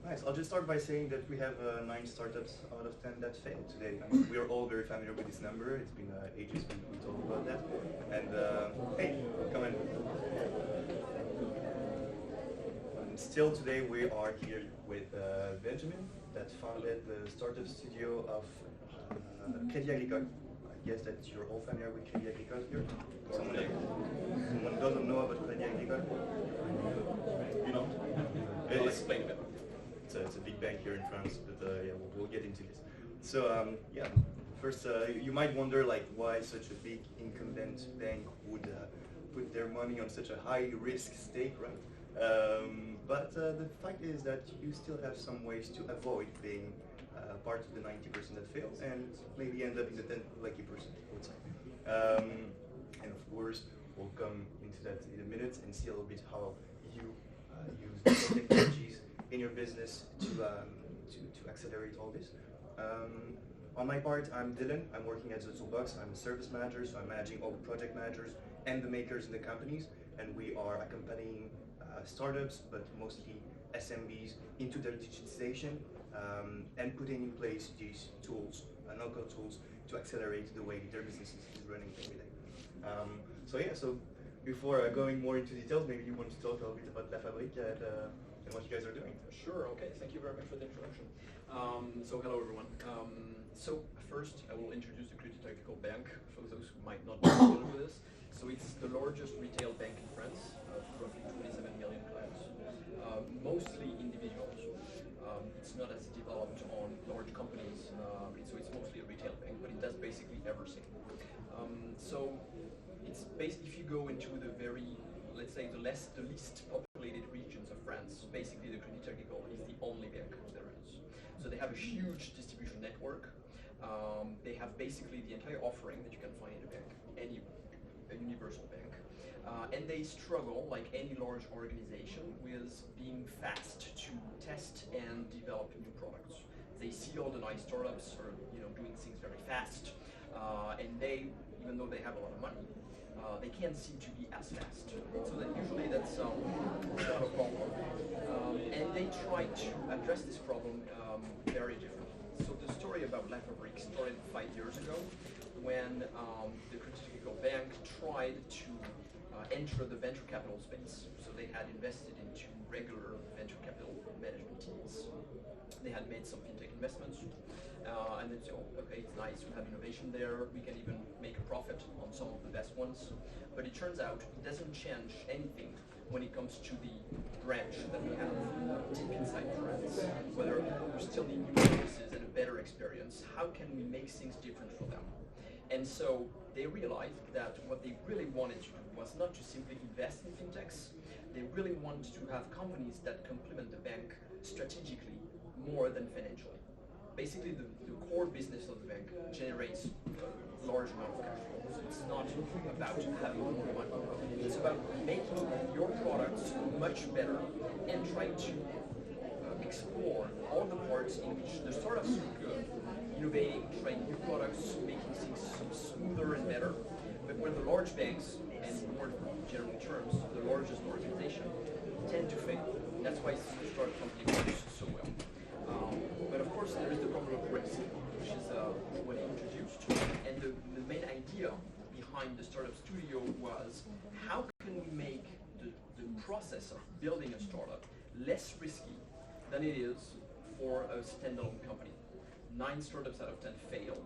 Nice. I'll just start by saying that we have 9 startups out of 10 that failed today. I mean, we are all very familiar with this number. It's been ages we talk about that. And hey, come in. Still today we are here with Benjamin, that founded the startup studio of Crédit Agricole. I guess that you're all familiar with Crédit Agricole here. Someone doesn't know about Crédit Agricole? You don't? I'll explain a bit. It's a big bank here in France, but yeah, we'll get into this. So yeah, first you might wonder like why such a big incumbent bank would put their money on such a high risk stake, right? But the fact is that you still have some ways to avoid being part of the 90% that fails and maybe end up in the 10 lucky percent, I would say. And of course, we'll come into that in a minute and see a little bit how you use the technologies in your business to accelerate all this. On my part, I'm Dilhan. I'm working at ZeToolbox. I'm a service manager, so I'm managing all the project managers and the makers in the companies, and we are accompanying startups, but mostly SMBs, into their digitization and putting in place these tools, NoCode tools, to accelerate the way their business is running every day. So yeah, so before going more into details, maybe you want to talk a little bit about La Fabrique and what you guys are doing. Sure, okay, thank you very much for the introduction. So hello everyone. So first I will introduce the Crédit Agricole Bank for those who might not be familiar with this. So it's the largest retail bank in France, roughly 27 million clients, mostly individuals. It's not as developed on large companies, so it's mostly a retail bank, but it does basically everything. So it's basically, if you go into the very, let's say the least populated regions of France, basically the Crédit Agricole is the only bank there is. So they have a huge distribution network. They have basically the entire offering that you can find in a bank, a universal bank. And they struggle, like any large organization, with being fast to test and develop new products. They see all the nice startups are doing things very fast, and they, even though they have a lot of money, they can't seem to be as fast. So that usually that's not a problem. And they try to address this problem very differently. So the story about La Fabrique started 5 years ago when the Crédit Agricole Bank tried to enter the venture capital space. So they had invested into regular venture capital management teams. They had made some fintech investments, and then so okay, it's nice, we have innovation there, we can even make a profit on some of the best ones. But it turns out it doesn't change anything when it comes to the branch that we have deep inside France, whether we still need new services and a better experience. How can we make things different for them? And so they realized that what they really wanted to do was not to simply invest in fintechs. They really wanted to have companies that complement the bank strategically more than financially. Basically, the core business of the bank generates a large amount of cash flow. So it's not about having more money. It's about making your products much better and trying to explore all the parts in which the startups are good, innovating, trying new products, making things smoother and better. But where the large banks, and in more general terms, the largest organization, tend to fail. That's why startup company works so well. But of course, there is the problem of risk, which is what he introduced. And the main idea behind the startup studio was how can we make the process of building a startup less risky than it is for a standalone company. 9 startups out of 10 fail.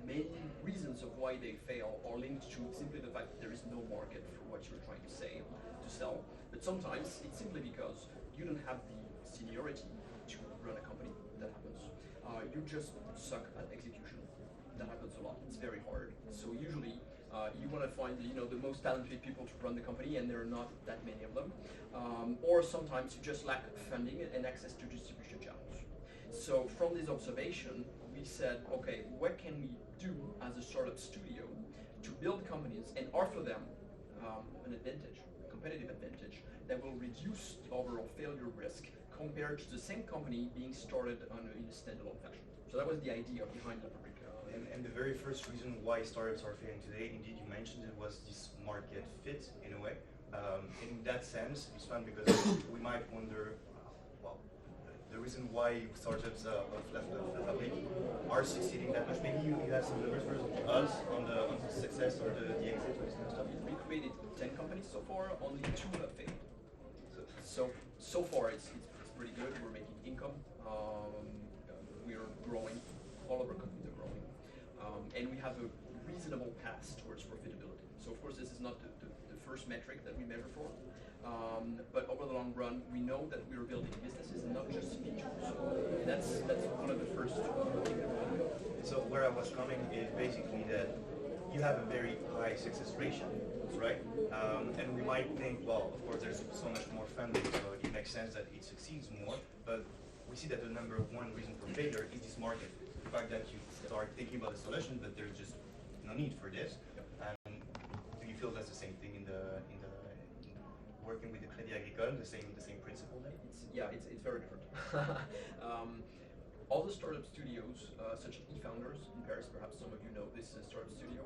Many reasons of why they fail are linked to simply the fact that there is no market for what you're trying to sell. But sometimes it's simply because you don't have the seniority to run a company. That happens. You just suck at execution. That happens a lot. It's very hard. So usually you want to find the most talented people to run the company, and there are not that many of them. Or sometimes you just lack funding and access to distribution channels. So from this observation, we said, okay, what can we do as a startup studio to build companies and offer them an advantage, a competitive advantage, that will reduce the overall failure risk compared to the same company being started in a standalone fashion. So that was the idea behind La Fabrique. And the very first reason why startups are failing today, indeed you mentioned it, was this market fit in a way. In that sense, it's fun because we might wonder, well, the reason why startups of Fabrique are succeeding that much. Maybe you have some numbers for us on the success or the exit or this kind of stuff. We created 10 companies so far, only 2 have failed. So far it's pretty good. We're making income. We are growing. All of our companies are growing, and we have a reasonable path towards profitability. So of course this is not the first metric that we measure for, but over the long run we know that we are building businesses and not just features. And that's one of the first things that we want to do. So where I was coming is basically that you have a very high success ratio, right? And we might think, well, of course there's so much more funding, so it makes sense that it succeeds more, but we see that the number one reason for failure is this market. The fact that you start thinking about a solution, but there's just no need for this. And do you feel that's the same thing in working with the Crédit Agricole, the same principle there? It's very different. All the startup studios, such as eFounders in Paris, perhaps some of you know this startup studio,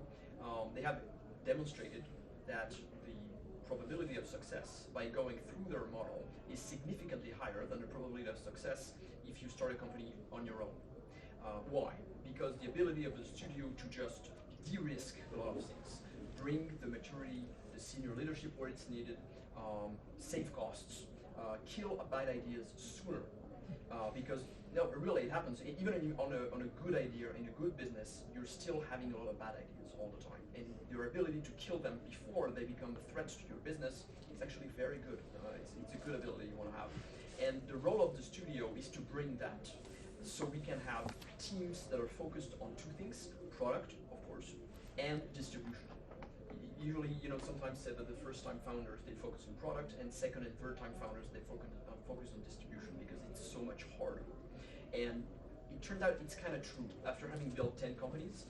they have demonstrated that the probability of success by going through their model is significantly higher than the probability of success if you start a company on your own. Why? Because the ability of the studio to just de-risk a lot of things, bring the maturity, the senior leadership where it's needed, save costs, kill bad ideas sooner. Because no, really it happens. Even on a good idea in a good business, you're still having a lot of bad ideas all the time, and your ability to kill them before they become a threat to your business is actually very good. It's a good ability you want to have, and the role of the studio is to bring that, so we can have teams that are focused on 2 things: product, of course, and distribution. Usually, sometimes said that the first-time founders they focus on product, and second and third-time founders they focus on distribution because it's so much harder. And it turns out it's kind of true. After having built 10 companies,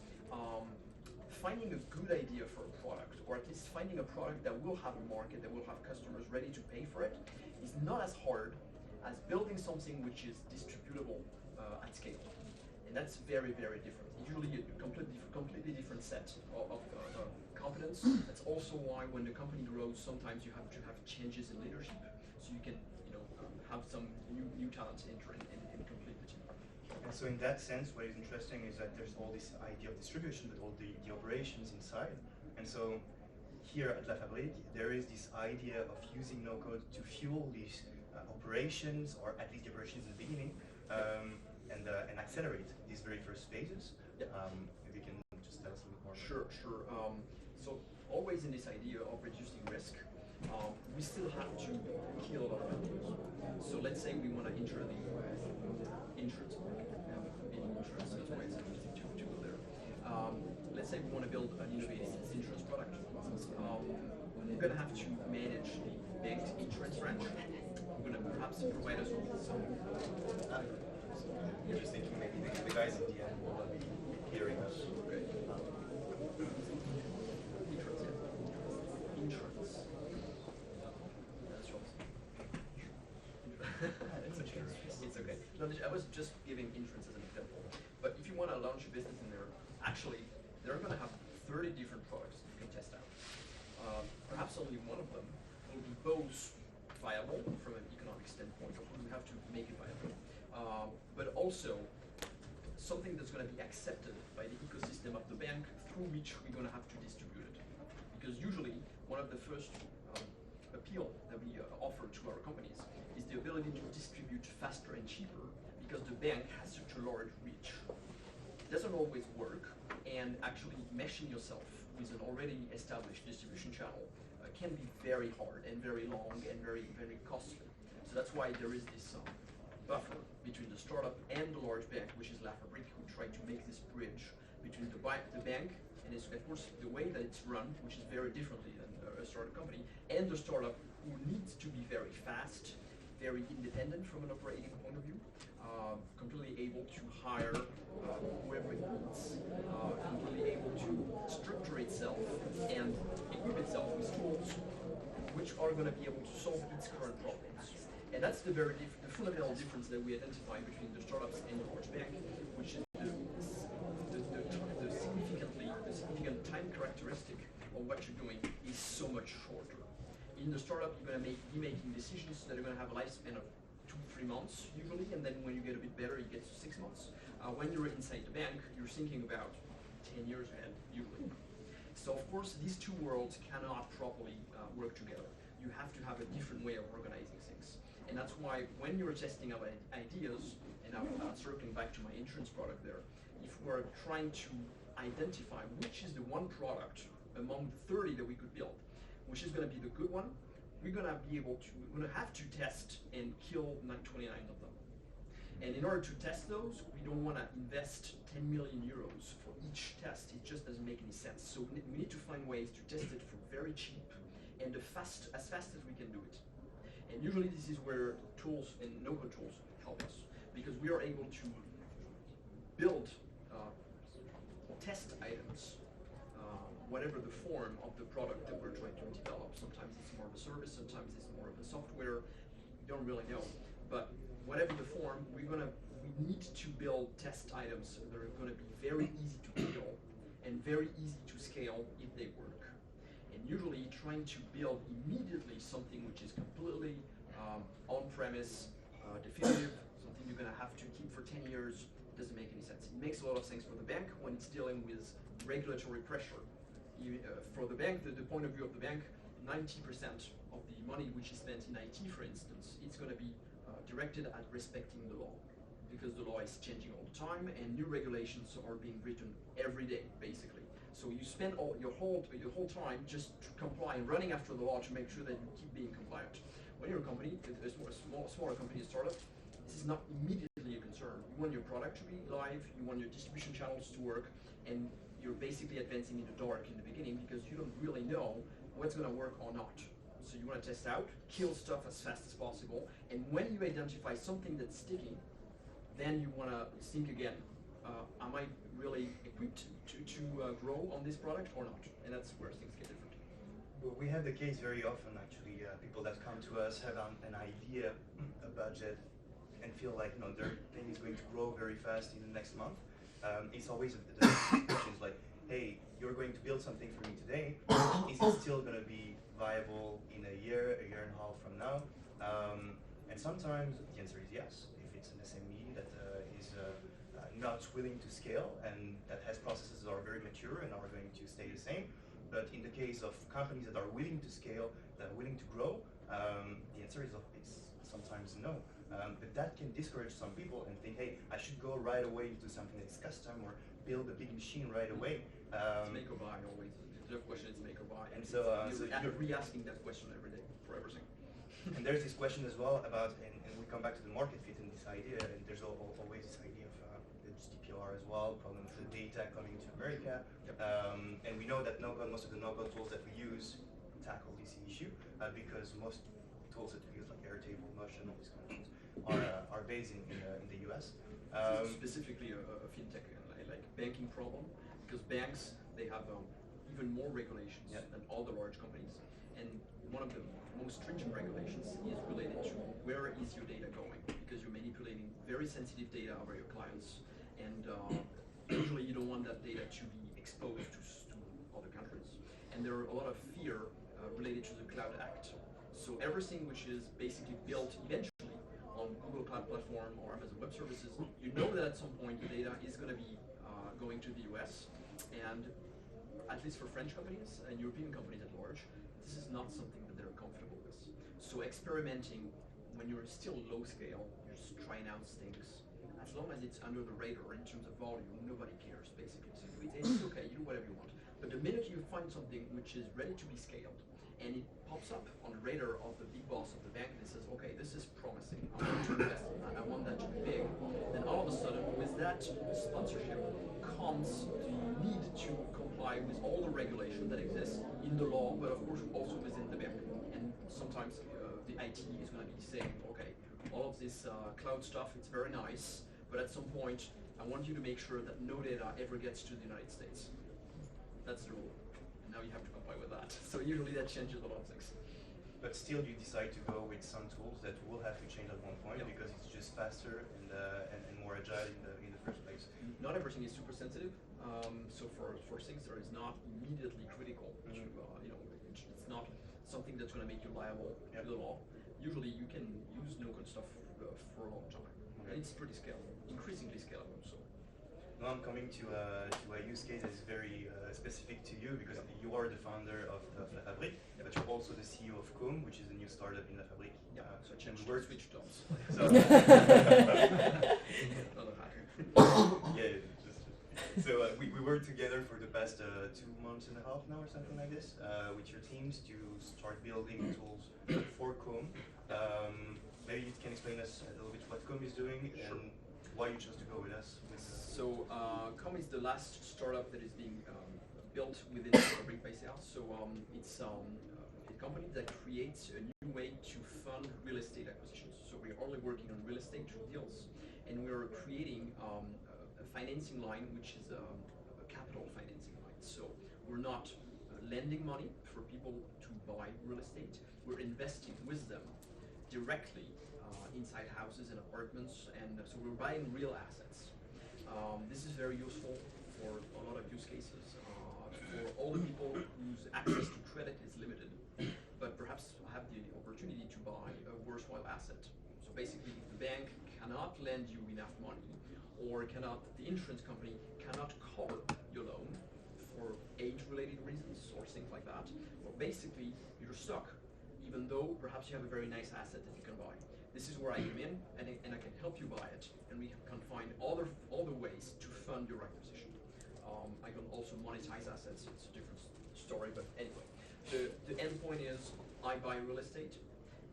finding a good idea for a product, or at least finding a product that will have a market, that will have customers ready to pay for it, is not as hard as building something which is distributable at scale. And that's very, very different. Usually a completely different set of competence. That's also why when the company grows, sometimes you have to have changes in leadership, so you can have some new talents enter and complete the team. And so in that sense, what is interesting is that there's all this idea of distribution, but all the operations inside. And so here at La Fabrique, there is this idea of using no-code to fuel these operations, or at least the operations in the beginning, and accelerate these very first phases. Yeah. If you can just tell us a little more. Sure. So always in this idea of reducing risk, we still have to kill a lot of ideas. So let's say we want to enter the insurance market. Insurance, that's why it's interesting to go there. Let's say we want to build an innovative insurance product. We're going to have to manage the bank's insurance branch. We're going to perhaps provide us with some. Interesting. Maybe the guys in the end will be hearing us. Okay. Insurance. That's wrong. It's okay. No, I was just giving insurance as an example. But if you want to launch a business in there, actually, they're going to have 30 different products you can test out. Perhaps only one of them will be both viable from an economic standpoint. Of course, we have to make it viable. But also something that's going to be accepted by the ecosystem of the bank through which we're going to have to distribute it. Because usually, one of the first appeal that we offer to our companies is the ability to distribute faster and cheaper, because the bank has such a large reach. It doesn't always work, and actually meshing yourself with an already established distribution channel can be very hard and very long and very, very costly. So that's why there is this buffer between the startup and the large bank, which is La Fabrique, who try to make this bridge between the bank and it's, of course, the way that it's run, which is very differently than a startup company, and the startup who needs to be very fast, very independent from an operating point of view, completely able to hire whoever it needs, completely able to structure itself and equip itself with tools which are going to be able to solve its current problems. And that's the fundamental difference that we identify between the startups and the large bank, which is the significant time characteristic of what you're doing is so much shorter. In the startup, you're going to be making decisions that are going to have a lifespan of 2-3 months usually, and then when you get a bit better, it gets to 6 months. When you're inside the bank, you're thinking about 10 years ahead usually. So of course, these two worlds cannot properly work together. You have to have a different way of organizing things. And that's why when you're testing out ideas, and I'm circling back to my insurance product there, if we're trying to identify which is the one product among the 30 that we could build, which is going to be the good one, we're going to have to test and kill 29 of them. And in order to test those, we don't want to invest 10 million euros for each test. It just doesn't make any sense. So we need to find ways to test it for very cheap and as fast as we can do it. And usually this is where tools and no-code tools help us, because we are able to build test items, whatever the form of the product that we're trying to develop. Sometimes it's more of a service, sometimes it's more of a software. We don't really know. But whatever the form, we need to build test items that are going to be very easy to kill and very easy to scale if they work. And usually trying to build immediately something which is completely on-premise, definitive, something you're going to have to keep for 10 years, doesn't make any sense. It makes a lot of sense for the bank when it's dealing with regulatory pressure. For the bank, the point of view of the bank, 90% of the money which is spent in IT, for instance, it's going to be directed at respecting the law, because the law is changing all the time and new regulations are being written every day, basically. So you spend your whole time just to comply and running after the law to make sure that you keep being compliant. When you're a company, a smaller company, a startup, this is not immediately a concern. You want your product to be live, you want your distribution channels to work, and you're basically advancing in the dark in the beginning because you don't really know what's going to work or not. So you want to test out, kill stuff as fast as possible, and when you identify something that's sticking, then you want to think again, am I really equipped to grow on this product or not? And that's where things get different. Well, we have the case very often, actually. People that come to us have an idea, a budget, and feel like their thing is going to grow very fast in the next month. It's always the questions like, hey, you're going to build something for me today. Is it still going to be viable in a year and a half from now? And sometimes the answer is yes. If it's an SME that is not willing to scale and that has processes that are very mature and are going to stay the same. But in the case of companies that are willing to scale, that are willing to grow, the answer is sometimes no. But that can discourage some people and think, hey, I should go right away into something that's custom or build a big machine right away. It's make or buy always. The question is make or buy. And so you're re-asking that question every day for everything. And there's this question as well about, and we come back to the market fit and this idea, and there's always this idea of the GDPR as well, problem with the data coming to America. Yep. And we know that most of the no-code tools that we use tackle this issue because most tools that we use, like Airtable, Motion, all these kind of things, are based in the US. Specifically a fintech, like banking problem, because banks, they have even more regulations than all the large companies. And one of the most stringent regulations is related to where is your data going, because you're manipulating very sensitive data over your clients, and usually you don't want that data to be exposed to other countries. And there are a lot of fear related to the Cloud Act. So everything which is basically built eventually on Google Cloud Platform or Amazon Web Services, you know that at some point the data is going to be going to the US, and at least for French companies and European companies at large, this is not something that they're comfortable with. So experimenting when you're still low scale, you're just trying out things. As long as it's under the radar in terms of volume, nobody cares basically. So it's okay, you do whatever you want. But the minute you find something which is ready to be scaled, and it pops up on the radar of the big boss of the bank and it says, okay, this is promising, I want to invest in that, I want that to be big, then all of a sudden with that sponsorship comes the need to comply with all the regulation that exists in the law, but of course also within the bank. And sometimes the IT is going to be saying, okay, all of this cloud stuff, it's very nice, but at some point I want you to make sure that no data ever gets to the United States. That's the rule. Now you have to comply with that. So usually that changes a lot of things. But still you decide to go with some tools that will have to change at one point because it's just faster and more agile in the first place. Not everything is super sensitive. So for things that is not immediately critical to, it's not something that's going to make you liable to the law. Usually you can use no-code stuff for a long time. Okay. And it's pretty scalable, increasingly scalable. So. Now I'm coming to a use case that is very specific to you because you are the founder of Fabrique, but you're also the CEO of Com, which is a new startup in Fabrique. Yeah, so I changed switch jobs. So, yeah, we worked together for the past 2 months and a half now or something like this with your teams to start building tools for Com. Maybe you can explain us a little bit what Com is doing and why you chose to go with us. So Com is the last startup that is being built within the Fabrique base house. So it's a company that creates a new way to fund real estate acquisitions. So we're only working on real estate deals, and we're creating a financing line which is a capital financing line. So we're not lending money for people to buy real estate. We're investing with them directly inside houses and apartments, and so we're buying real assets. This is very useful for a lot of use cases. For all the people whose access to credit is limited, but perhaps have the opportunity to buy a worthwhile asset. So basically, if the bank cannot lend you enough money, or the insurance company cannot cover your loan for age-related reasons or things like that, well, basically you're stuck, even though perhaps you have a very nice asset that you can buy. This is where I come in, and I can help you buy it, and we can find other ways to fund your acquisition. I can also monetize assets. It's a different story, but anyway, the end point is I buy real estate,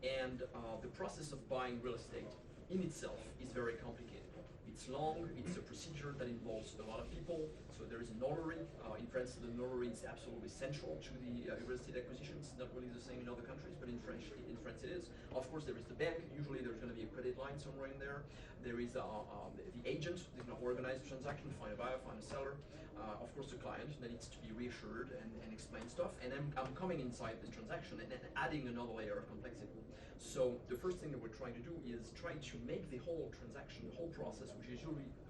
and the process of buying real estate in itself is very complicated. It's long, it's a procedure that involves a lot of people, so there is a notary. In France, the notary is absolutely central to the real estate acquisitions. Not really the same in other countries, but in France it is. Of course, there is the bank. Usually there's going to be a credit line somewhere in there. There is the agent that's going to organize the transaction, find a buyer, find a seller. Of course, the client that needs to be reassured and explain stuff. And I'm coming inside the transaction and adding another layer of complexity. So the first thing that we're trying to do is try to make the whole transaction, the whole process, which is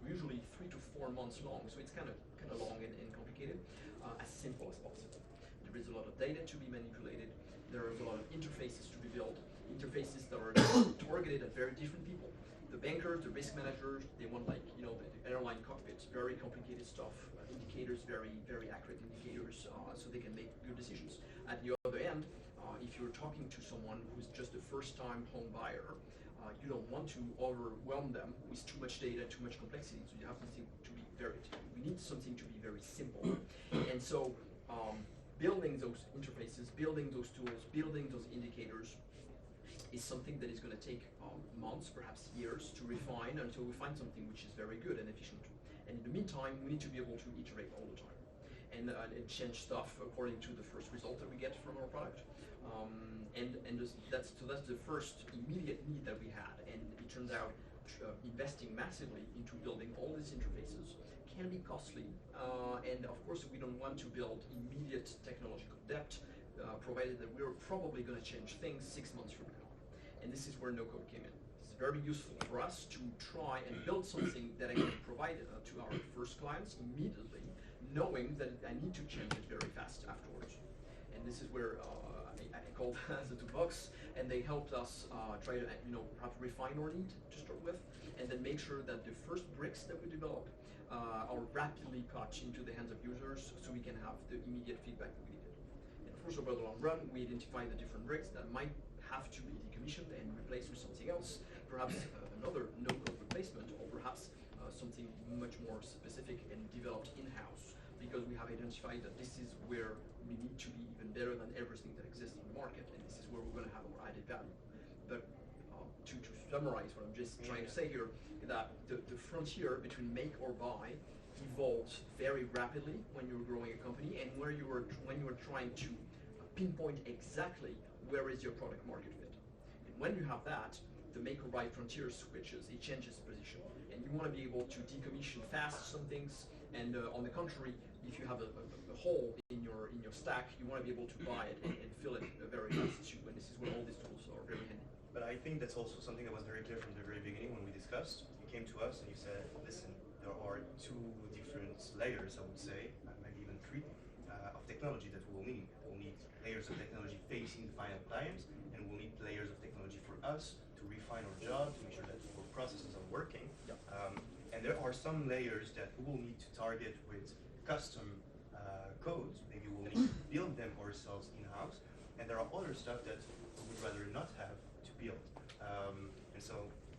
usually 3 to 4 months long, so it's kind of long and complicated, as simple as possible. There is a lot of data to be manipulated. There is a lot of interfaces to be built. Interfaces that are targeted at very different people. The bankers, the risk managers, they want the airline cockpits, very complicated stuff, indicators, very accurate indicators, so they can make good decisions. At the other end, if you're talking to someone who's just a first-time home buyer, you don't want to overwhelm them with too much data, too much complexity. So you have something to be we need something to be very simple. And so building those interfaces, building those tools, building those indicators is something that is going to take months, perhaps years, to refine until we find something which is very good and efficient. And in the meantime, we need to be able to iterate all the time and change stuff according to the first result that we get from our product. That's the first immediate need that we had, and it turns out investing massively into building all these interfaces can be costly, and of course we don't want to build immediate technological debt, provided that we're probably going to change things 6 months from now. And this is where NoCode came in. It's very useful for us to try and build something that I can provide to our first clients immediately, knowing that I need to change it very fast afterwards. And this is where I called ZeToolbox, and they helped us try to perhaps refine our need to start with, and then make sure that the first bricks that we develop are rapidly put into the hands of users, so we can have the immediate feedback that we needed. And of course, over the long run, we identify the different bricks that might have to be decommissioned and replaced with something else, perhaps another no-code replacement, or perhaps something much more specific and developed in-house, because we have identified that this is where we need to be even better than everything that exists on the market, and this is where we're going to have our added value. But to summarize what I'm just trying to say here, that the frontier between make or buy evolves very rapidly when you're growing a company, and when you are trying to pinpoint exactly where is your product market fit. And when you have that, the make or buy frontier switches, it changes position, and you want to be able to decommission fast some things, and on the contrary, if you have a hole in your stack, you want to be able to buy it and fill it very fast too, and this is where all these tools are very handy. But I think that's also something that was very clear from the very beginning when we discussed. You came to us and you said, listen, there are 2 different layers, I would say, maybe even 3, of technology that we'll need. We'll need layers of technology facing the final client, and we'll need layers of technology for us to refine our job, to make sure that our processes are working. Yeah. And there are some layers that we will need to target with custom codes. Maybe we'll need to build them ourselves in-house. And there are other stuff that we would rather not have to build. And so,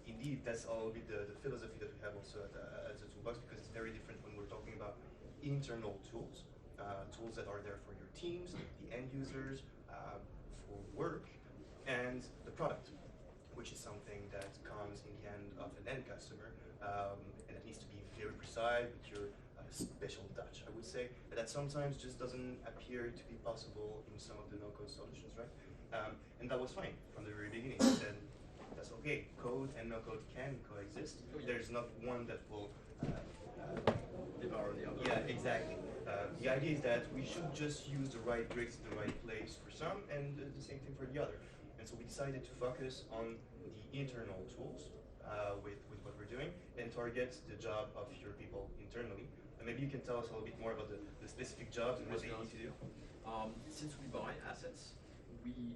indeed, that's a little bit the philosophy that we have also at ZeToolbox, because it's very different when we're talking about internal tools, tools that are there for your teams, the end users, for work, and the product, which is something that comes in the end of an end customer, and it needs to be very precise with your special touch, I would say, that sometimes just doesn't appear to be possible in some of the no-code solutions, right? And that was fine from the very beginning. Then that's okay. Code and no-code can coexist. There's not one that will devour the other. Yeah, exactly. The idea is that we should just use the right bricks in the right place for some, and the same thing for the other. And so we decided to focus on the internal tools with what we're doing, and target the job of your people internally. And maybe you can tell us a little bit more about the specific jobs and what they need to do. Since we buy assets, we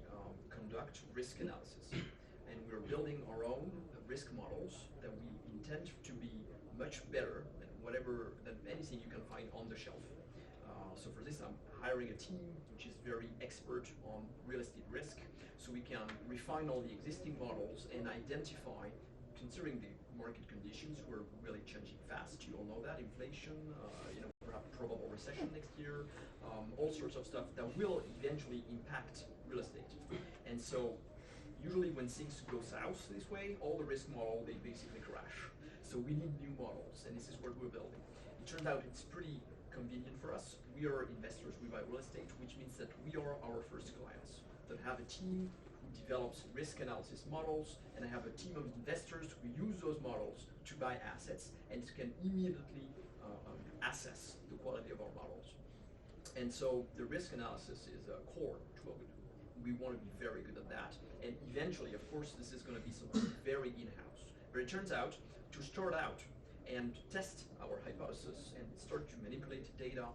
conduct risk analysis, and we're building our own risk models that we intend to be much better than anything you can find on the shelf. So for this, I'm hiring a team which is very expert on real estate risk, so we can refine all the existing models and identify, considering the market conditions, we're really changing fast. You all know that, inflation, perhaps probable recession next year, all sorts of stuff that will eventually impact real estate. And so usually when things go south this way, all the risk model, they basically crash. So we need new models, and this is what we're building. It turns out it's pretty convenient for us. We are investors, we buy real estate, which means that we are our first clients, that have a team who develops risk analysis models, and I have a team of investors who use those models to buy assets and can immediately assess the quality of our models. And so the risk analysis is core to what we do. We want to be very good at that, and eventually, of course, this is going to be something very in-house. But it turns out, to start out and test our hypothesis and start to manipulate data,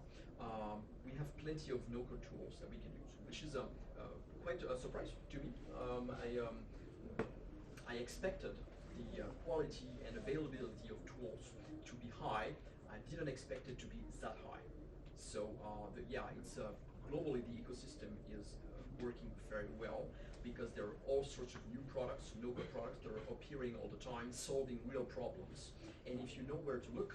we have plenty of no-code tools that we can use, which is quite a surprise to me. I expected the quality and availability of tools to be high. I didn't expect it to be that high. So it's globally the ecosystem is working very well, because there are all sorts of new products, no-code products that are appearing all the time, solving real problems. And if you know where to look,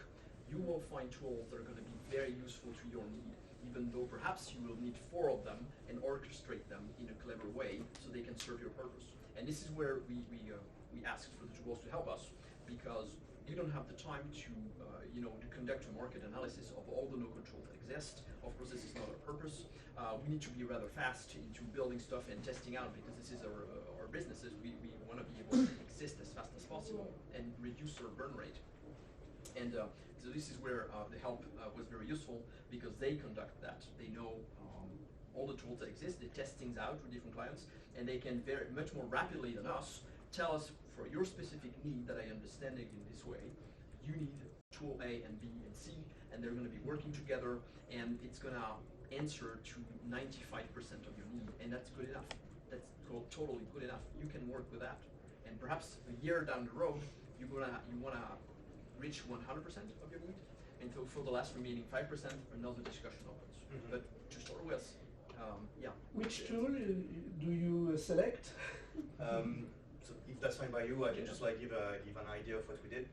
you will find tools that are going to be very useful to your need, even though perhaps you will need 4 of them and orchestrate them in a clever way so they can serve your purpose. And this is where we asked for the tools to help us, because you don't have the time to conduct a market analysis of all the no-code tools that exist. Of course, this is not our purpose. We need to be rather fast into building stuff and testing out, because this is our businesses. We want to be able to exist as fast as possible and reduce our burn rate. And so this is where the help was very useful, because they conduct that. They know all the tools that exist. They test things out with different clients, and they can much more rapidly than us tell us, for your specific need that I understand it in this way, you need tool A and B and C, and they're going to be working together, and it's going to answer to 95% of your need, and that's good enough. That's totally good enough. You can work with that, and perhaps a year down the road, you want to reach 100% of your need, and so for the last remaining 5%, another discussion opens. Mm-hmm. But to start with, which tool do you select? So if that's fine by you, I can just give an idea of what we did.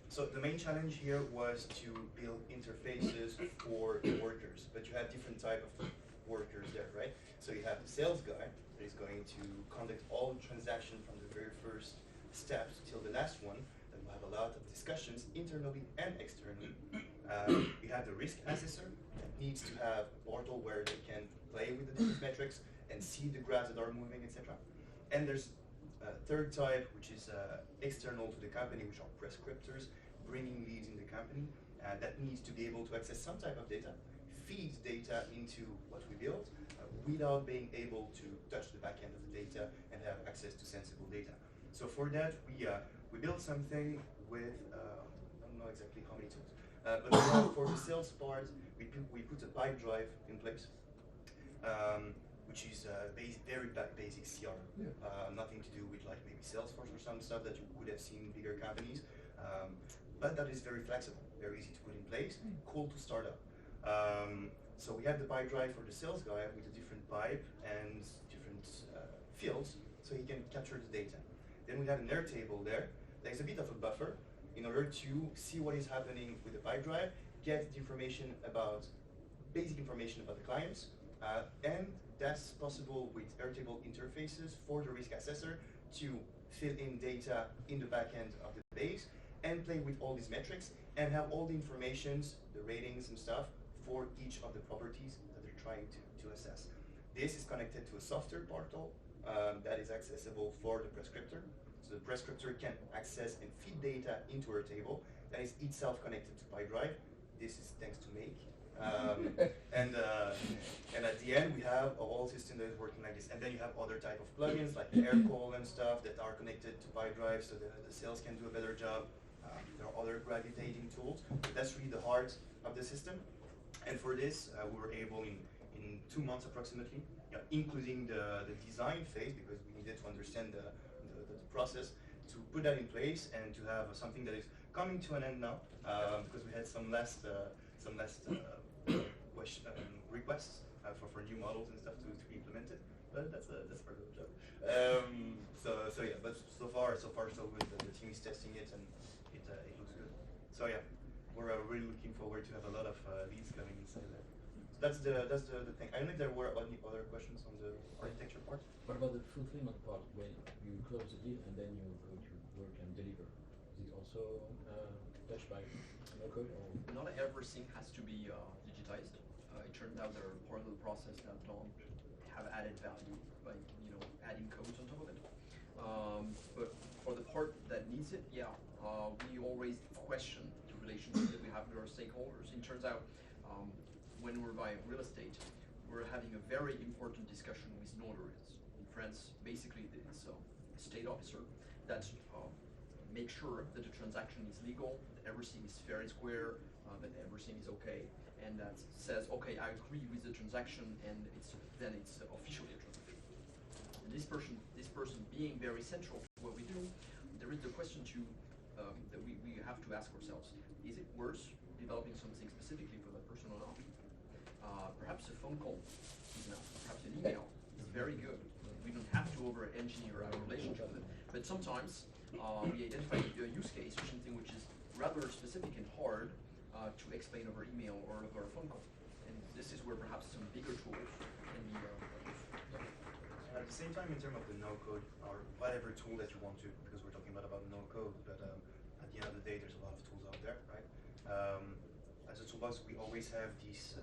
So the main challenge here was to build interfaces for the workers, but you have different type of workers there, right? So you have the sales guy that is going to conduct all the transaction from the very first steps till the last one. That will have a lot of discussions internally and externally. We have the risk assessor that needs to have a portal where they can play with the different metrics and see the graphs that are moving, etc. And there's a third type, which is external to the company, which are prescriptors, bringing leads in the company, that needs to be able to access some type of data, feed data into what we build, without being able to touch the back end of the data and have access to sensible data. So for that, we built something with, I don't know exactly how many tools, but for the sales part, we put a pipe drive in place. which is very basic CRM. Yeah. Nothing to do with like maybe Salesforce or some stuff that you would have seen in bigger companies. But that is very flexible, very easy to put in place, cool to start up. So we have the pipe drive for the sales guy with a different pipe and different fields, so he can capture the data. Then we have an Airtable there. There's a bit of a buffer in order to see what is happening with the pipe drive, get the information about, basic information about the clients, and that's possible with Airtable interfaces for the risk assessor to fill in data in the back end of the base and play with all these metrics and have all the informations, the ratings and stuff for each of the properties that they're trying to assess. This is connected to a software portal that is accessible for the prescriptor. So the prescriptor can access and feed data into Airtable that is itself connected to PyDrive. This is thanks to Make. And at the end we have a whole system that is working like this. And then you have other type of plugins like Agricole and stuff that are connected to PyDrive so the sales can do a better job. There are other gravitating tools, but that's really the heart of the system. And for this, we were able in 2 months approximately, including the design phase, because we needed to understand the process, to put that in place and to have something that is coming to an end now, because we had some last requests for new models and stuff to be implemented. But that's part of the job. So yeah, but so far so good. The team is testing it and it looks good. So yeah, we're really looking forward to have a lot of leads coming inside there. So that's the thing. I don't know if there were any other questions on the architecture part. What about the fulfillment part, when you close the deal and then you go to work and deliver? Is it also touched by NoCode? Not everything has to be digitized. It turns out there are part of the process that don't have added value by adding codes on top of it. But for the part that needs it, we always question the relationship that we have with our stakeholders. It turns out when we're buying real estate, we're having a very important discussion with notaries. In France, basically it's a state officer that makes sure that the transaction is legal, that everything is fair and square, that everything is okay, and that says, okay, I agree with the transaction, and then it's officially a transaction. And this person being very central to what we do, there is the question that we have to ask ourselves: is it worth developing something specifically for that person or not? Perhaps a phone call is enough. Perhaps an email is very good. We don't have to over-engineer our relationship with it. But sometimes we identify a use case or something which is rather specific and hard to explain over email or over a phone call. And this is where perhaps some bigger tools can be At the same time, in terms of the no-code or whatever tool that you want to, because we're talking about no-code, but at the end of the day, there's a lot of tools out there, right? As a toolbox, we always have this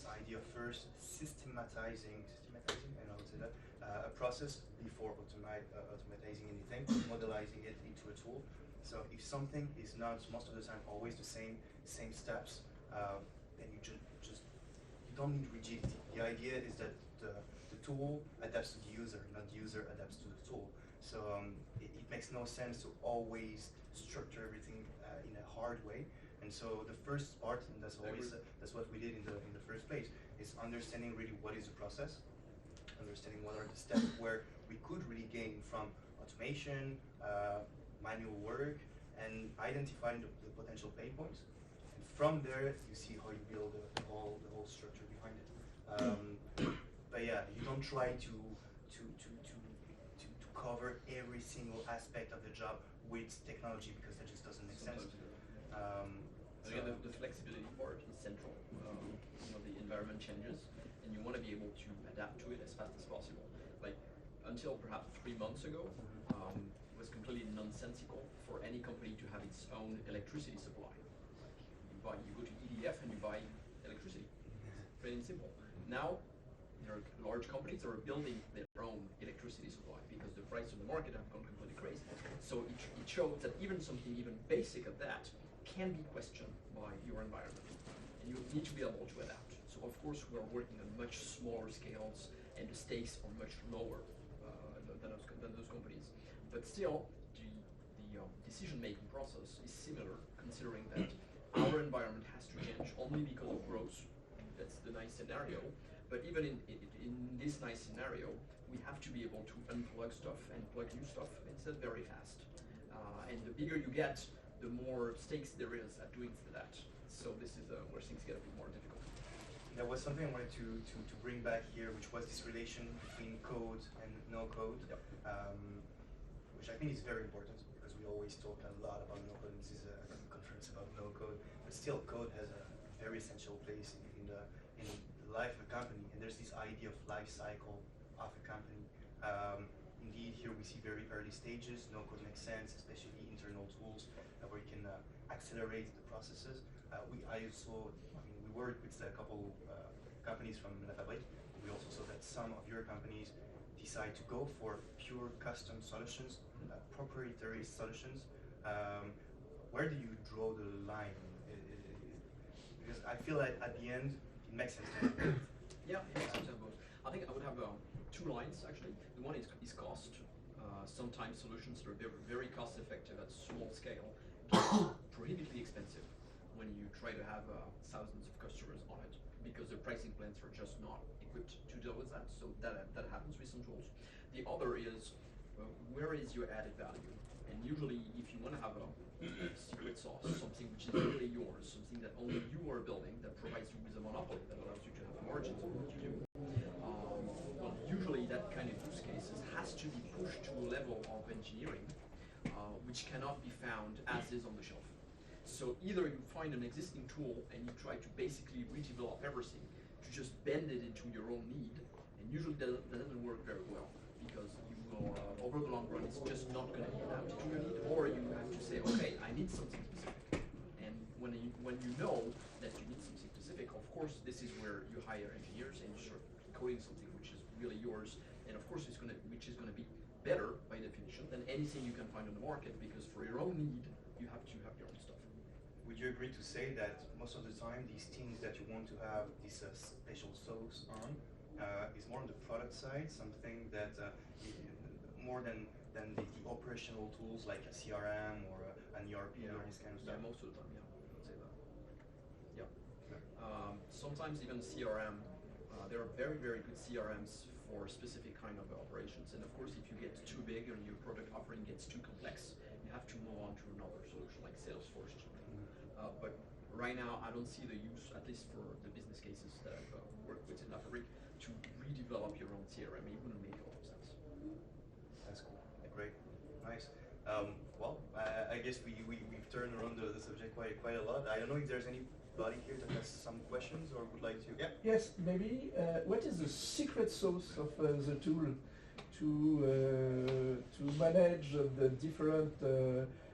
idea of first systematizing, I know how to say that, a process before automatizing anything, modelizing it into a tool. So if something is not most of the time always the same steps, then you you don't need rigidity. The idea is that the tool adapts to the user, not the user adapts to the tool. So it makes no sense to always structure everything in a hard way. And so the first part, and that's what we did in the first place, is understanding really what is the process, understanding what are the steps where we could really gain from automation, manual work, and identifying the potential pain points. And from there, you see how you build the whole structure behind it. But yeah, you don't try to cover every single aspect of the job with technology, because that just doesn't make sense. Again, the flexibility part is central. The environment changes, and you want to be able to adapt to it as fast as possible. Like, until perhaps 3 months ago, it was completely nonsensical for any company to have its own electricity supply. You go to EDF and you buy electricity. Plain and simple. Now, there are large companies that are building their own electricity supply because the price of the market have gone completely crazy. So it shows that even something even basic of that can be questioned by your environment, and you need to be able to adapt. So of course we are working on much smaller scales, and the stakes are much lower than those companies. But still, the decision-making process is similar, considering that our environment has to change only because of growth. That's the nice scenario. But even in this nice scenario, we have to be able to unplug stuff and plug new stuff instead very fast. And the bigger you get, the more stakes there is at doing that. So this is where things get a bit more difficult. There was something I wanted to bring back here, which was this relation between code and no-code, Yep. Which I think is very important because we always talk a lot about no-code, and this is a conference about no-code, but still code has a very essential place in the life of a company, and there's this idea of life cycle of a company. Indeed, here we see very early stages. No-code makes sense, especially internal tools where you can accelerate the processes. We worked with a couple companies from Fabrique. We also saw that some of your companies decide to go for pure custom solutions, proprietary solutions. Where do you draw the line? Because I feel like at the end, it makes sense to me. Yeah, it makes sense to have both. I think I would have two lines actually. The one is cost. Sometimes solutions that are very, very cost effective at small scale get prohibitively expensive when you try to have thousands of customers on it because the pricing plans are just not equipped to deal with that. So that happens with some tools. The other is where is your added value? And usually, if you want to have a secret sauce, something which is really yours, something that only you are building, that provides you with a monopoly, that allows you to have margins on what you do. Well, usually that kind of use cases has to be pushed to a level of engineering which cannot be found as is on the shelf. So either you find an existing tool and you try to basically redevelop everything to just bend it into your own need, and usually that doesn't work very well because you will, over the long run, it's just not going to be adapted to your need, or you have to say, okay, I need something specific. And when you know that you need something specific, of course, this is where you hire engineers and you start coding something which is really yours, and of course, which is going to be better by definition than anything you can find on the market, because for your own need, you have to have your own stuff. Would you agree to say that most of the time these teams that you want to have this special sauce on is more on the product side, something that more than the operational tools like a CRM or an ERP or this kind of stuff? Yeah, most of the time, yeah, I would say that. Yeah. Sometimes even CRM, there are very, very good CRMs for specific kind of operations. And of course, if you get too big or your product offering gets too complex, you have to move on to another solution like Salesforce. But right now, I don't see the use, at least for the business cases that I've worked with in Fabrique, to redevelop your own CRM. It wouldn't make a lot of sense. That's cool. Great. Nice. Well, I guess we've turned around the subject quite a lot. I don't know if there's anybody here that has some questions or would like to. Yeah. Yes, maybe. What is the secret sauce of the tool to manage the different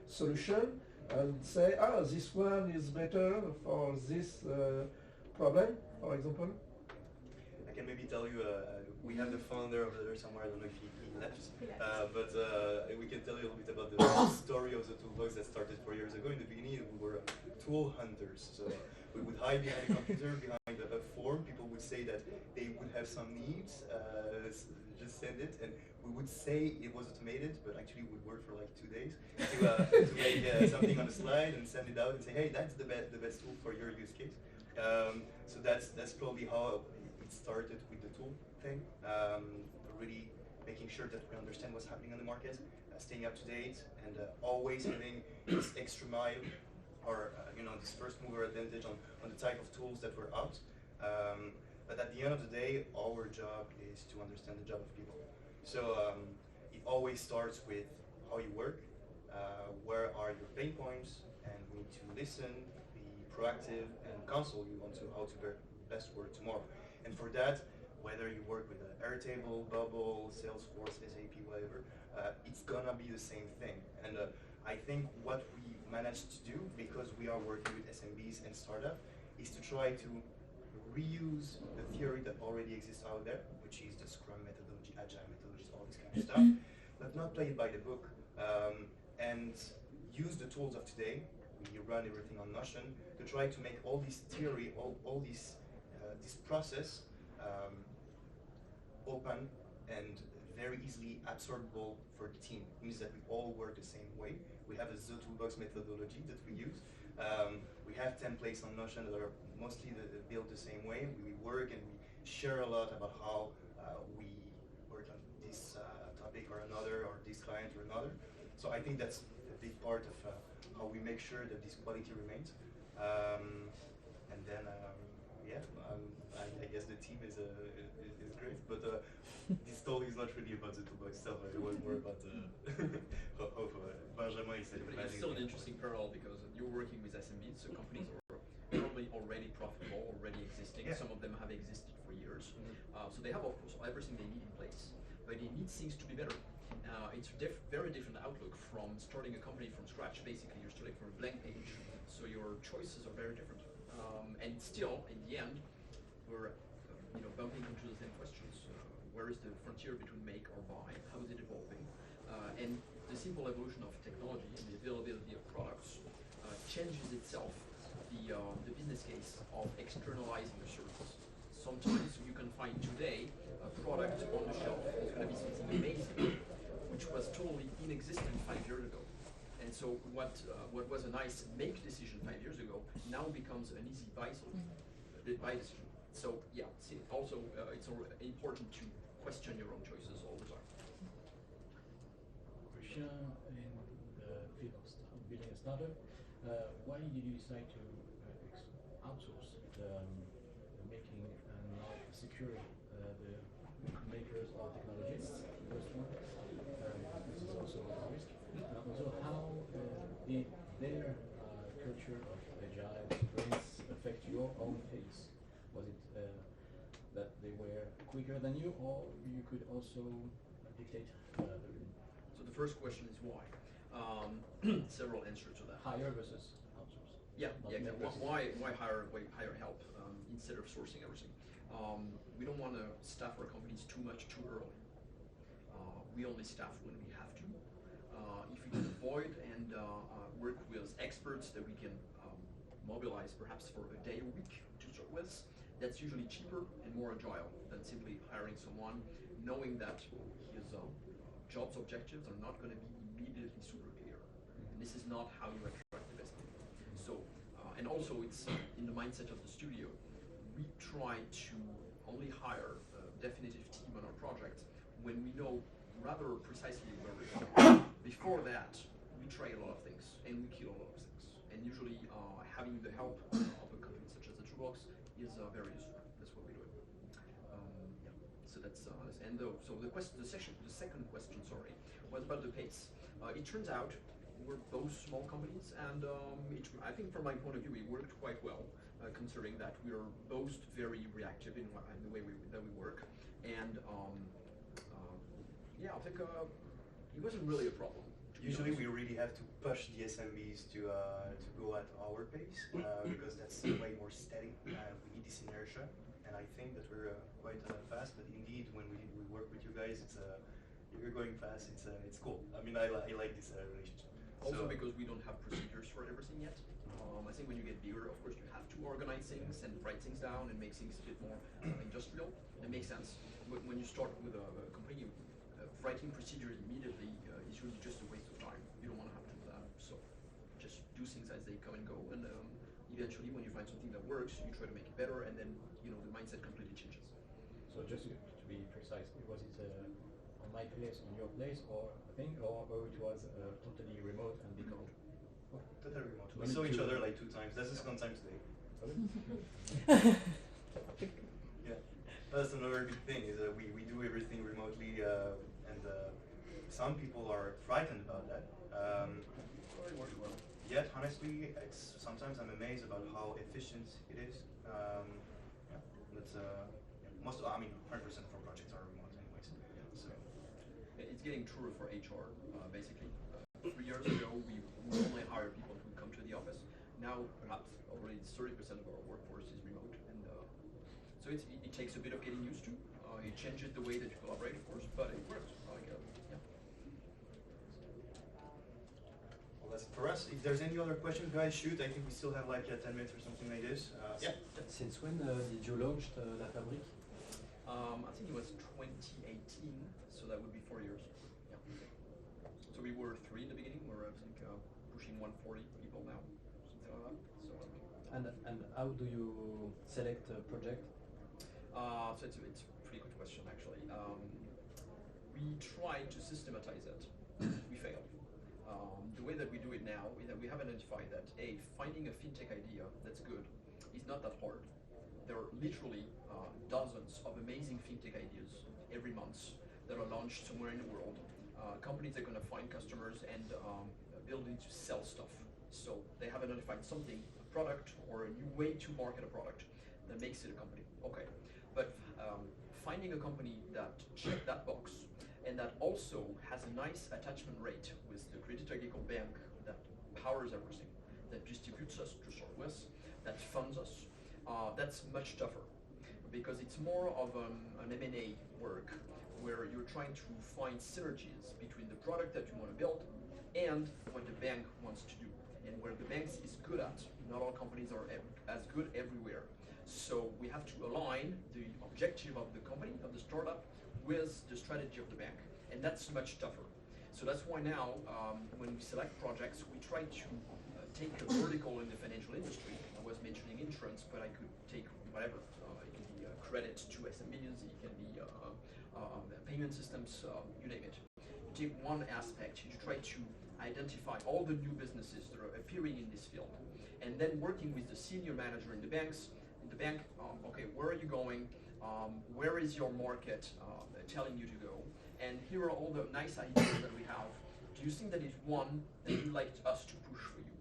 solution and say, this one is better for this problem, for example? I can maybe tell you, we have the founder over there somewhere, I don't know if he left, but we can tell you a little bit about the story of ZeToolbox that started 4 years ago. In the beginning, we were tool hunters, so we would hide behind a computer, behind a form. People would say that they would have some needs, just send it, and we would say it was automated, but actually it would work for like 2 days to make something on a slide and send it out and say, hey, that's the best tool for your use case. So that's probably how it started with the tool thing. Really making sure that we understand what's happening on the market, staying up to date, and always having this extra mile or this first mover advantage on the type of tools that were out. But at the end of the day, our job is to understand the job of people. So it always starts with how you work, where are your pain points, and we need to listen, be proactive, and counsel you on how to best work tomorrow. And for that, whether you work with Airtable, Bubble, Salesforce, SAP, whatever, it's gonna be the same thing. And I think what we managed to do, because we are working with SMBs and startup, is to try to reuse the theory that already exists out there, which is the Scrum methodology, Agile methodologies, all this kind of stuff, but not play it by the book, and use the tools of today. We run everything on Notion to try to make all this theory, all this process open and very easily absorbable for the team. It means that we all work the same way. We have a ZeToolbox methodology that we use. We have templates on Notion that are mostly built the same way. We work and share a lot about how we work on this topic or another, or this client or another. So I think that's a big part of how we make sure that this quality remains. And then, I guess the team is great, but this talk is not really about ZeToolbox itself. It was more about how Benjamin is But it's still an interesting parallel because you're working with SMBs, so companies are probably already profitable, already existing. Yeah. Some of them have existed for years. So they have, of course, everything they need in place, but they need things to be better. It's very different outlook from starting a company from scratch. Basically, you're starting from a blank page, so your choices are very different. And still, in the end, we're bumping into the same questions. Where is the frontier between make or buy? How is it evolving? And the simple evolution of technology and the availability of products changes itself the business case of externalizing a service. Sometimes you can find today a product on the shelf is going to be something amazing, which was totally inexistent 5 years ago. And so what was a nice make decision 5 years ago now becomes an easy buy decision. So yeah, also it's important to question your own choices all the time. Question in the field of building a startup. Why did you decide to outsource the making and not secure the makers or technologists? First one. This is also a risk. Also, how did their culture of agile sprints affect your own pace? Was it that they were quicker than you, or you could also dictate the rhythm? So the first question is why. Several answers to that. Hire versus outsource. Yeah, exactly. Why hire help instead of sourcing everything? We don't want to staff our companies too much too early. We only staff when we have to. If we can avoid and work with experts that we can mobilize perhaps for a day a week to start with, that's usually cheaper and more agile than simply hiring someone knowing that his job's objectives are not going to be immediately super clear. And this is not how you attract the best people. So, and also it's in the mindset of the studio, we try to only hire a definitive team on our project when we know rather precisely where we're going. Before that, we try a lot of things and we kill a lot of things. And usually having the help of a company such as ZeToolbox is very useful. That's what we do. So that's so the second question, was about the pace. It turns out we're both small companies, and I think from my point of view, it worked quite well, considering that we are both very reactive in the way that we work, and I think it wasn't really a problem. Usually we really have to push the SMBs to go at our pace because that's way more steady. We need this inertia, and I think that we're quite fast. But indeed, when we work with you guys, you're going fast. It's cool. I mean, I like this relationship. Also because we don't have procedures for everything yet. I think when you get bigger, of course, you have to organize things and write things down and make things a bit more industrial. It makes sense. But when you start with a company, writing procedures immediately is really just a waste of time. You don't want to have to do that. So just do things as they come and go, and eventually, when you find something that works, you try to make it better, and then the mindset completely changes. So just to be precise, was it on my place, on your place, or a thing, or it was totally remote and become? Totally remote. We saw each other like 2 times. That's the second time today. Yeah, that's another big thing is we do everything remotely, and some people are frightened about that. Yet honestly, sometimes I'm amazed about how efficient it is. But 100% of our projects are remote anyways. So it's getting truer for HR. Basically, 3 years ago we only hire people who come to the office. Now perhaps already 30% of our workforce is remote, and so it takes a bit of getting used to. It changes the way that you collaborate, of course, but it works. well, that's it for us. If there's any other questions, guys, shoot. I think we still have like 10 minutes or something like this. Yeah. Since when did you launch La Fabrique? I think it was 2018, so that would be 4 years. Yeah. So we were 3 in the beginning. We're I think pushing 140 people now, something like that. So. And how do you select a project? So it's a pretty good question, actually. We tried to systematize it. We failed. The way that we do it now is that we have identified that finding a fintech idea that's good is not that hard. There are literally dozens of amazing fintech ideas every month that are launched somewhere in the world. Companies are going to find customers and building to sell stuff. So they have identified something, a product or a new way to market a product that makes it a company. Okay, but finding a company that checks that box and that also has a nice attachment rate with the Crédit Agricole bank that powers everything, that distributes us to start with, that funds us, that's much tougher because it's more of an M&A work where you're trying to find synergies between the product that you want to build and what the bank wants to do. And where the bank is good at, not all companies are as good everywhere. So we have to align the objective of the company, of the startup, with the strategy of the bank. And that's much tougher. So that's why now, when we select projects, we try to take a vertical in the financial industry. I was mentioning insurance, but I could take whatever. It can be credit to SMEs, it can be payment systems, you name it. You take one aspect, you try to identify all the new businesses that are appearing in this field, and then working with the senior manager in the bank, okay, where are you going? Where is your market telling you to go? And here are all the nice ideas that we have. Do you think that is one that you'd like us to push for you?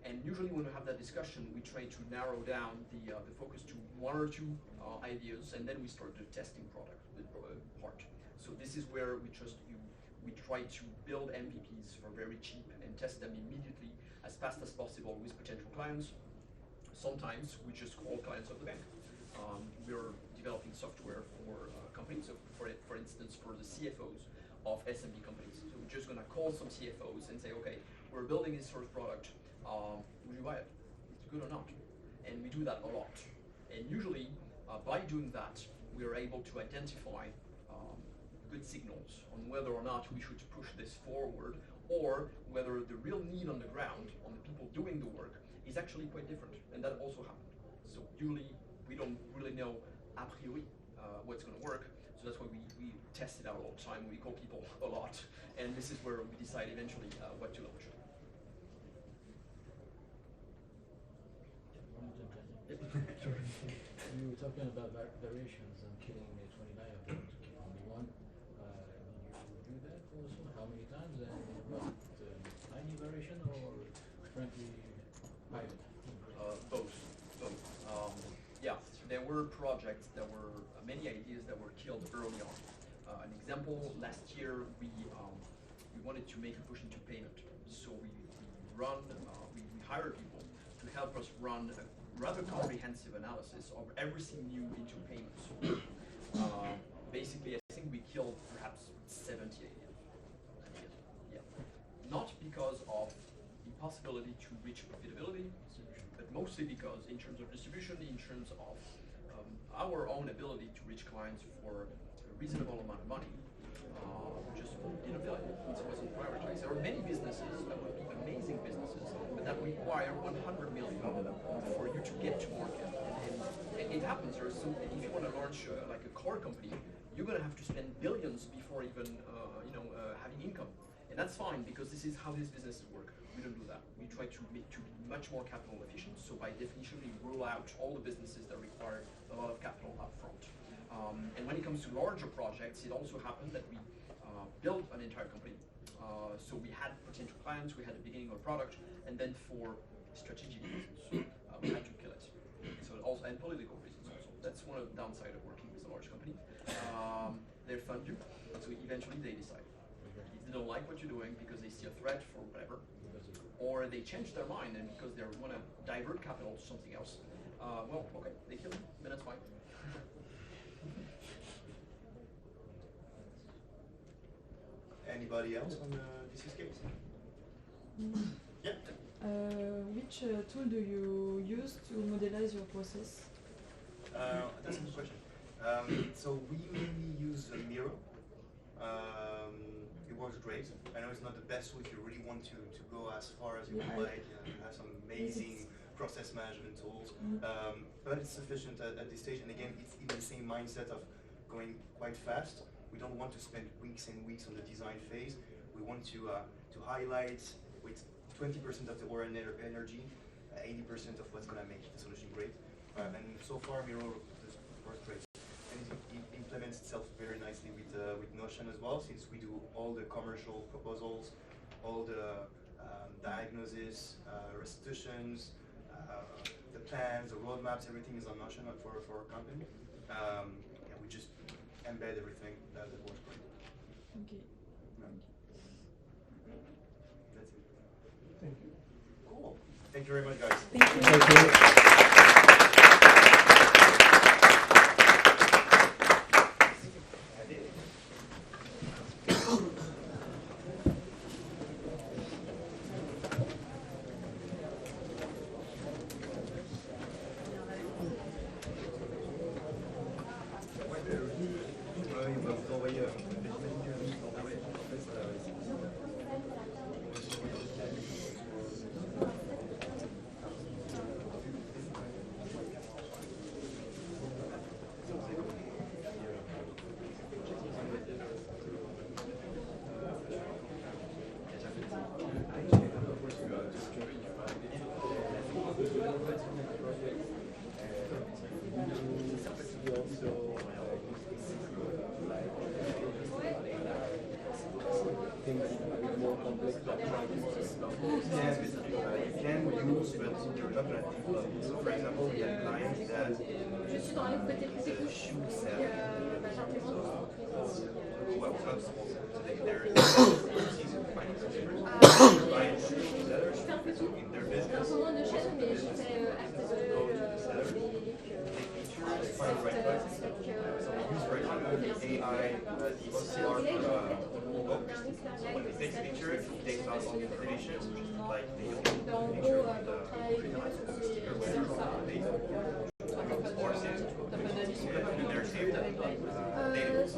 And usually when we have that discussion, we try to narrow down the focus to one or two ideas, and then we start the testing part. So this is where we try to build MVPs for very cheap and test them immediately as fast as possible with potential clients. Sometimes we just call clients of the bank. We're developing software for companies, so for instance, for the CFOs of SMB companies. So we're just going to call some CFOs and say, okay, we're building this sort of product. Would you buy it? It's good or not? And we do that a lot. And usually, by doing that, we are able to identify good signals on whether or not we should push this forward, or whether the real need on the ground, on the people doing the work, is actually quite different. And that also happened. So usually, we don't really know a priori what's going to work. So that's why we test it out all the time. We call people a lot. And this is where we decide eventually what to launch. Sure. You were talking about variations and killing 29 of them to keep only one. Did you do that also? How many times? And was it tiny variation or frankly private? Both. Yeah, there were projects, there were many ideas that were killed early on. An example, last year we wanted to make a push into payment. So we hired people to help us run a rather comprehensive analysis of everything new into payments. Basically, I think we killed perhaps 70 ideas. Yeah. Not because of impossibility to reach profitability, but mostly because in terms of distribution, in terms of our own ability to reach clients for a reasonable amount of money, just it wasn't prioritized. There are many businesses that would be amazing businesses, but that require 100 million for you to get to market. And it happens. If you want to launch like a car company, you're going to have to spend billions before even having income. And that's fine, because this is how these businesses work. We don't do that. We try to be much more capital efficient. So by definition, we rule out all the businesses that require a lot of capital upfront. And when it comes to larger projects, it also happened that we built an entire company. So we had potential clients, we had the beginning of a product, and then for strategic reasons, we had to kill it. So also, and political reasons also. That's one of the downside of working with a large company. They fund you, so eventually they decide. If they don't like what you're doing because they see a threat for whatever, or they change their mind and because they want to divert capital to something else, well, okay, they kill you, then that's fine. Anybody else on this use case? Yeah. Which tool do you use to modelize your process? That's a good question. So we mainly use Miro. It works great. I know it's not the best tool if you really want to go as far as you would like. You have some amazing process management tools, but it's sufficient at this stage. And again, it's in the same mindset of going quite fast. We don't want to spend weeks and weeks on the design phase. We want to highlight with 20% of the our energy, 80% of what's going to make the solution great. And so far, Miro works great. And it implements itself very nicely with Notion as well, since we do all the commercial proposals, all the diagnosis, restitutions, the plans, the roadmaps, everything is on Notion for our company. And we just embed everything that works great. Okay. That's it. Thank you. Cool. Thank you very much, guys. Thank you. Thank you. So for example, we have clients that shoe seller. Well, not small, so they're seasoned finance customers. Buying shoe sellers in their business. Go to the seller, take pictures, find the right price. So we use, for example, AI, the OCR books. So when they take a picture, it takes out all the information, like the picture of the sticker, whatever, the data, or saved, and they're saved database,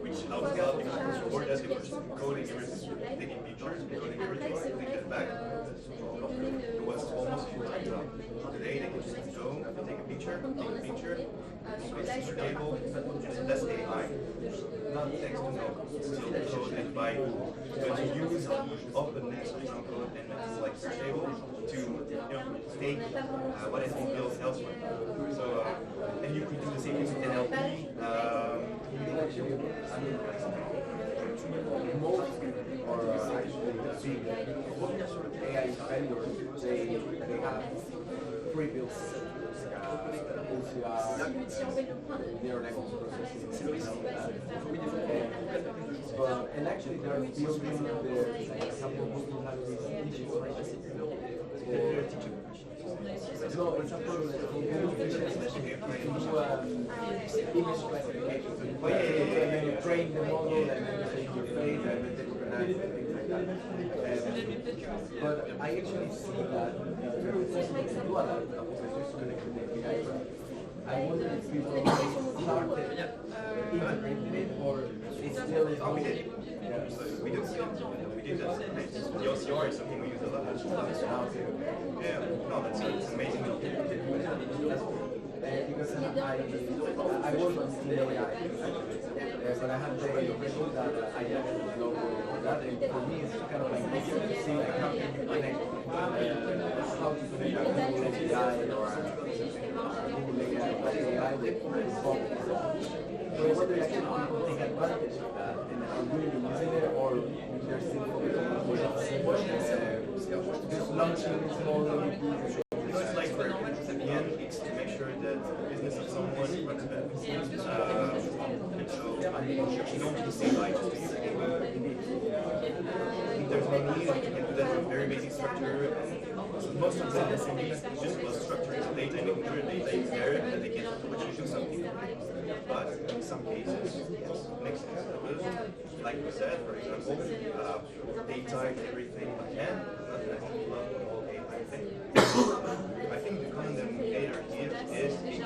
which helps out because support desk is coding everything, taking pictures, coding everything, take that back. It was almost full-time job. Today they can just go, take a picture, space your table, and so that's AI. Not text to NoCode, still code and by but to use the openness of NoCode and like search table to take what has been built elsewhere. So and you could do the same thing with NLP. Most or actually the big AI vendors, they have pre-built OCR, neural network processing, and actually they're building the example people have this no, it's a problem that we image classification. When you train the model and then you take your face and then they recognize and things like that. But I actually see that it's do a lot of just connected with the AI. I wonder if people started integrating it or it's still in we did. Yeah. We did that. The OCR is something we use a lot. Yeah, no, that's amazing. Because I work on AI, but I have the impression that I actually know that, and for me it's kind of like easier to see like how can you connect, how to connect Google AI or Google AI with bots. So I wonder if people take advantage of that and are really using it, or they're still just launching small MVPs. It's like at the end, it's to make sure that the business of someone runs better. And so you don't need to say like just to use it. If there's no need, you can do that with very basic structure. So most of the SMEs just was structuring the data and making sure the data is there and that they can actually do something. But in some cases, yes, makes sense. Like we said, for example, they type everything they can, not necessarily love the whole AI thing. I think the common denominator here is it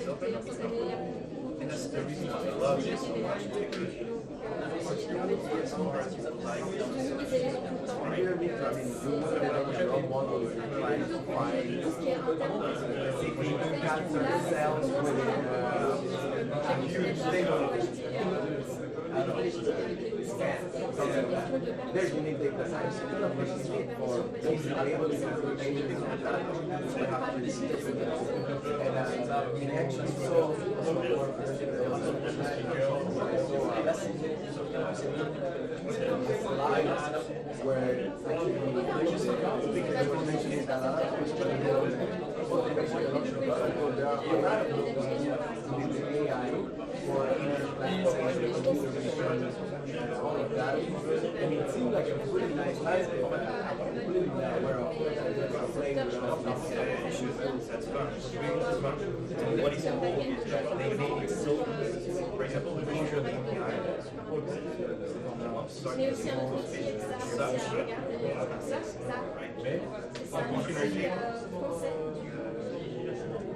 is open, it's not cool. And that's the reason why I love this so much, because of course you have some parts you would like, it's fine. I mean, you would have your own model with your clients. basically cancer cells within huge scans. There's unique data science for basically able to information and in actually solve where information is that AI for all of that. And it seemed like a really nice landscape, but I'm completely aware of playing with all of these issues. That's fun. What is cool is that they made it so easy. For example, the picture of the API starting with small space such right?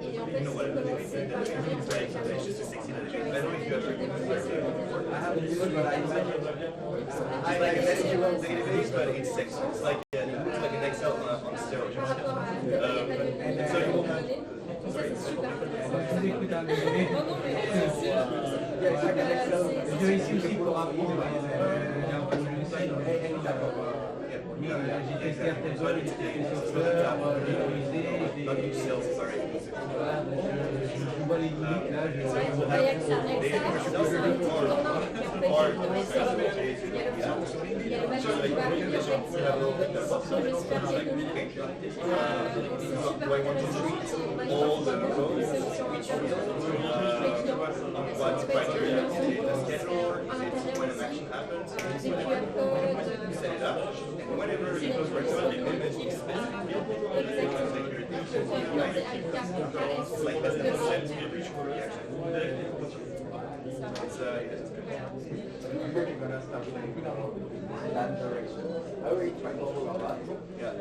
You know what it is? It's just a 16 I don't know if you ever used it. I haven't used it, but I imagine it's like an SQL database, but it's sexy. It's like it looks like an Excel on steroids. And so you will have. Sorry. Je viens ici aussi pour apprendre. J'ai un peu de j'ai testé certaines zones, j'ai testé software, mémorisé, je vois les limites, là, je Do I want to treat all the rows? What criteria? Is it a schedule? Is it when an action happens? You set it up, and whenever it goes for example, the image is specific, it's like that's the set to reach for reaction. It's I'm really gonna start playing in that direction. I already tried all of that,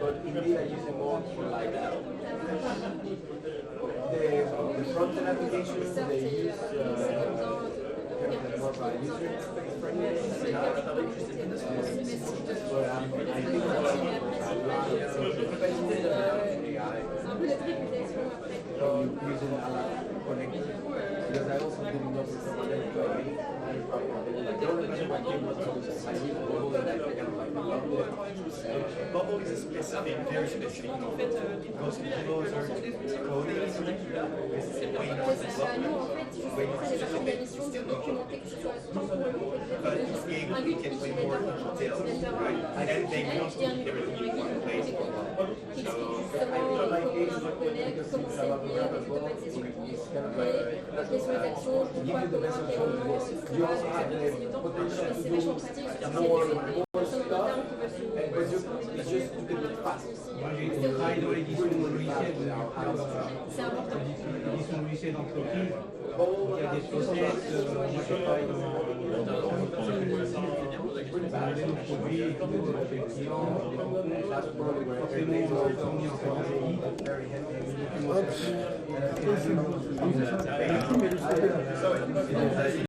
but indeed I use it more for like the front-end applications. They use more by user interface friendly. But I think AI using a lot of connectors because I also didn't know for some of them. Bubble is a specific, very specific novel. Most bubbles are coding, it's way more but this game we can play more details, right? And they won't keep everything in one place for long. So I feel like it's because it's about the web as well. It's kind of like give you the best of both worlds. You also have the potential to do more stuff, but it's just a bit fast. Moi j'ai travaillé dans l'édition logicielle, l'édition logicielle d'entreprise. Il y a des process, moi je travaille dans nos produits, des clients, forcément fournis en CDI.